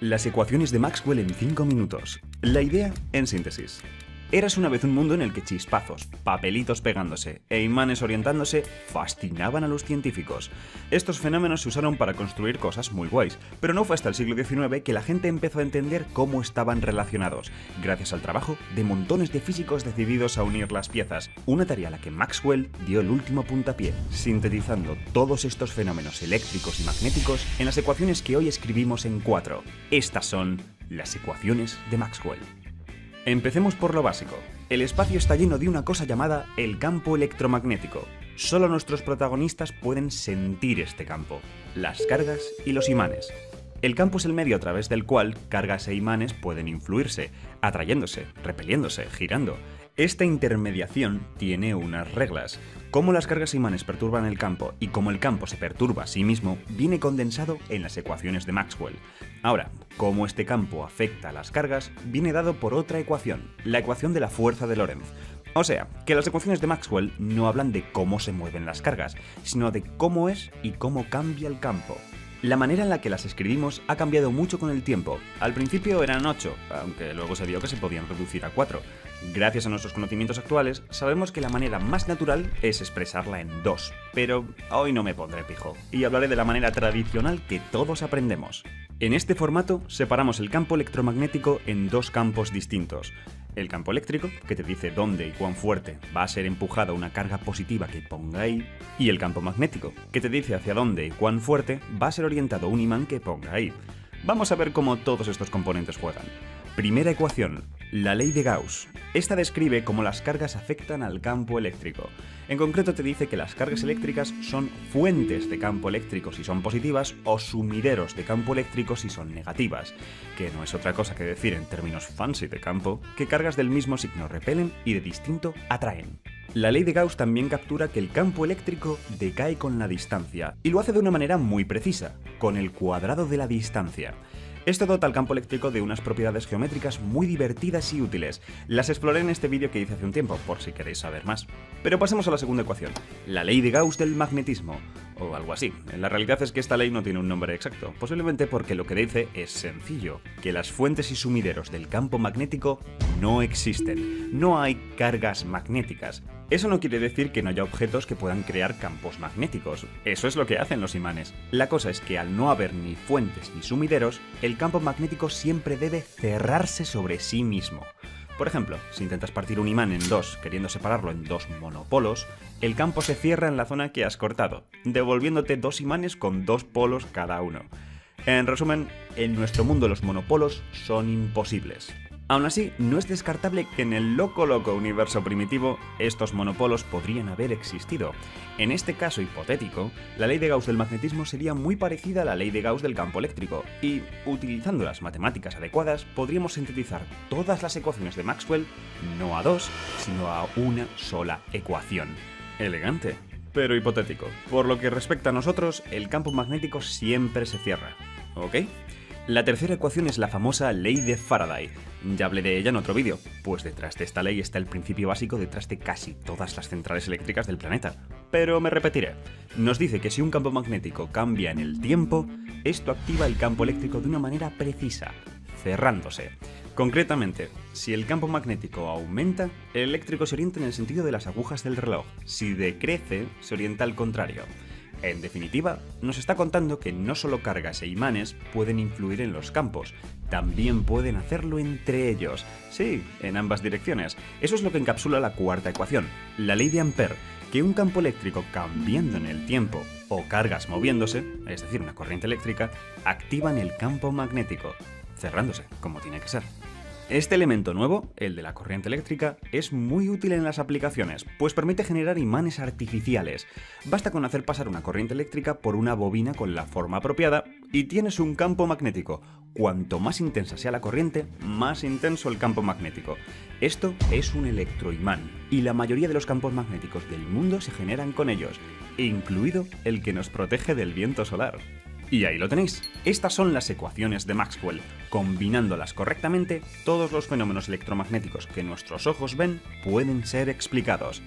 Las ecuaciones de Maxwell en 5 minutos. La idea en síntesis. Eras una vez un mundo en el que chispazos, papelitos pegándose e imanes orientándose fascinaban a los científicos. Estos fenómenos se usaron para construir cosas muy guays, pero no fue hasta el siglo XIX que la gente empezó a entender cómo estaban relacionados, gracias al trabajo de montones de físicos decididos a unir las piezas, una tarea a la que Maxwell dio el último puntapié, sintetizando todos estos fenómenos eléctricos y magnéticos en las ecuaciones que hoy escribimos en 4. Estas son las ecuaciones de Maxwell. Empecemos por lo básico. El espacio está lleno de una cosa llamada el campo electromagnético. Solo nuestros protagonistas pueden sentir este campo, las cargas y los imanes. El campo es el medio a través del cual cargas e imanes pueden influirse, atrayéndose, repeliéndose, girando. Esta intermediación tiene unas reglas. Cómo las cargas e imanes perturban el campo y cómo el campo se perturba a sí mismo viene condensado en las ecuaciones de Maxwell. Ahora, cómo este campo afecta a las cargas viene dado por otra ecuación, la ecuación de la fuerza de Lorentz. O sea, que las ecuaciones de Maxwell no hablan de cómo se mueven las cargas, sino de cómo es y cómo cambia el campo. La manera en la que las escribimos ha cambiado mucho con el tiempo. Al principio eran 8, aunque luego se vio que se podían reducir a 4. Gracias a nuestros conocimientos actuales, sabemos que la manera más natural es expresarla en 2, pero hoy no me pondré pijo, y hablaré de la manera tradicional que todos aprendemos. En este formato separamos el campo electromagnético en dos campos distintos. El campo eléctrico, que te dice dónde y cuán fuerte va a ser empujada una carga positiva que ponga ahí, y el campo magnético, que te dice hacia dónde y cuán fuerte va a ser orientado un imán que ponga ahí. Vamos a ver cómo todos estos componentes juegan. Primera ecuación, la ley de Gauss. Esta describe cómo las cargas afectan al campo eléctrico. En concreto te dice que las cargas eléctricas son fuentes de campo eléctrico si son positivas o sumideros de campo eléctrico si son negativas, que no es otra cosa que decir en términos fancy de campo que cargas del mismo signo repelen y de distinto atraen. La ley de Gauss también captura que el campo eléctrico decae con la distancia, y lo hace de una manera muy precisa, con el cuadrado de la distancia. Esto dota al campo eléctrico de unas propiedades geométricas muy divertidas y útiles. Las exploré en este vídeo que hice hace un tiempo, por si queréis saber más. Pero pasemos a la segunda ecuación, la ley de Gauss del magnetismo, o algo así. La realidad es que esta ley no tiene un nombre exacto, posiblemente porque lo que dice es sencillo, que las fuentes y sumideros del campo magnético no existen, no hay cargas magnéticas. Eso no quiere decir que no haya objetos que puedan crear campos magnéticos, eso es lo que hacen los imanes. La cosa es que al no haber ni fuentes ni sumideros, el campo magnético siempre debe cerrarse sobre sí mismo. Por ejemplo, si intentas partir un imán en dos queriendo separarlo en dos monopolos, el campo se cierra en la zona que has cortado, devolviéndote dos imanes con dos polos cada uno. En resumen, en nuestro mundo los monopolos son imposibles. Aún así, no es descartable que en el loco universo primitivo estos monopolos podrían haber existido. En este caso hipotético, la ley de Gauss del magnetismo sería muy parecida a la ley de Gauss del campo eléctrico, y, utilizando las matemáticas adecuadas, podríamos sintetizar todas las ecuaciones de Maxwell no a dos, sino a una sola ecuación. Elegante, pero hipotético. Por lo que respecta a nosotros, el campo magnético siempre se cierra, ¿ok? La tercera ecuación es la famosa ley de Faraday. Ya hablé de ella en otro vídeo, pues detrás de esta ley está el principio básico detrás de casi todas las centrales eléctricas del planeta. Pero me repetiré. Nos dice que si un campo magnético cambia en el tiempo, esto activa el campo eléctrico de una manera precisa, cerrándose. Concretamente, si el campo magnético aumenta, el eléctrico se orienta en el sentido de las agujas del reloj. Si decrece, se orienta al contrario. En definitiva, nos está contando que no solo cargas e imanes pueden influir en los campos, también pueden hacerlo entre ellos. Sí, en ambas direcciones. Eso es lo que encapsula la cuarta ecuación, la ley de Ampère, que un campo eléctrico cambiando en el tiempo o cargas moviéndose, es decir, una corriente eléctrica, activan el campo magnético, cerrándose, como tiene que ser. Este elemento nuevo, el de la corriente eléctrica, es muy útil en las aplicaciones, pues permite generar imanes artificiales. Basta con hacer pasar una corriente eléctrica por una bobina con la forma apropiada y tienes un campo magnético. Cuanto más intensa sea la corriente, más intenso el campo magnético. Esto es un electroimán, y la mayoría de los campos magnéticos del mundo se generan con ellos, incluido el que nos protege del viento solar. Y ahí lo tenéis. Estas son las ecuaciones de Maxwell. Combinándolas correctamente, todos los fenómenos electromagnéticos que nuestros ojos ven pueden ser explicados.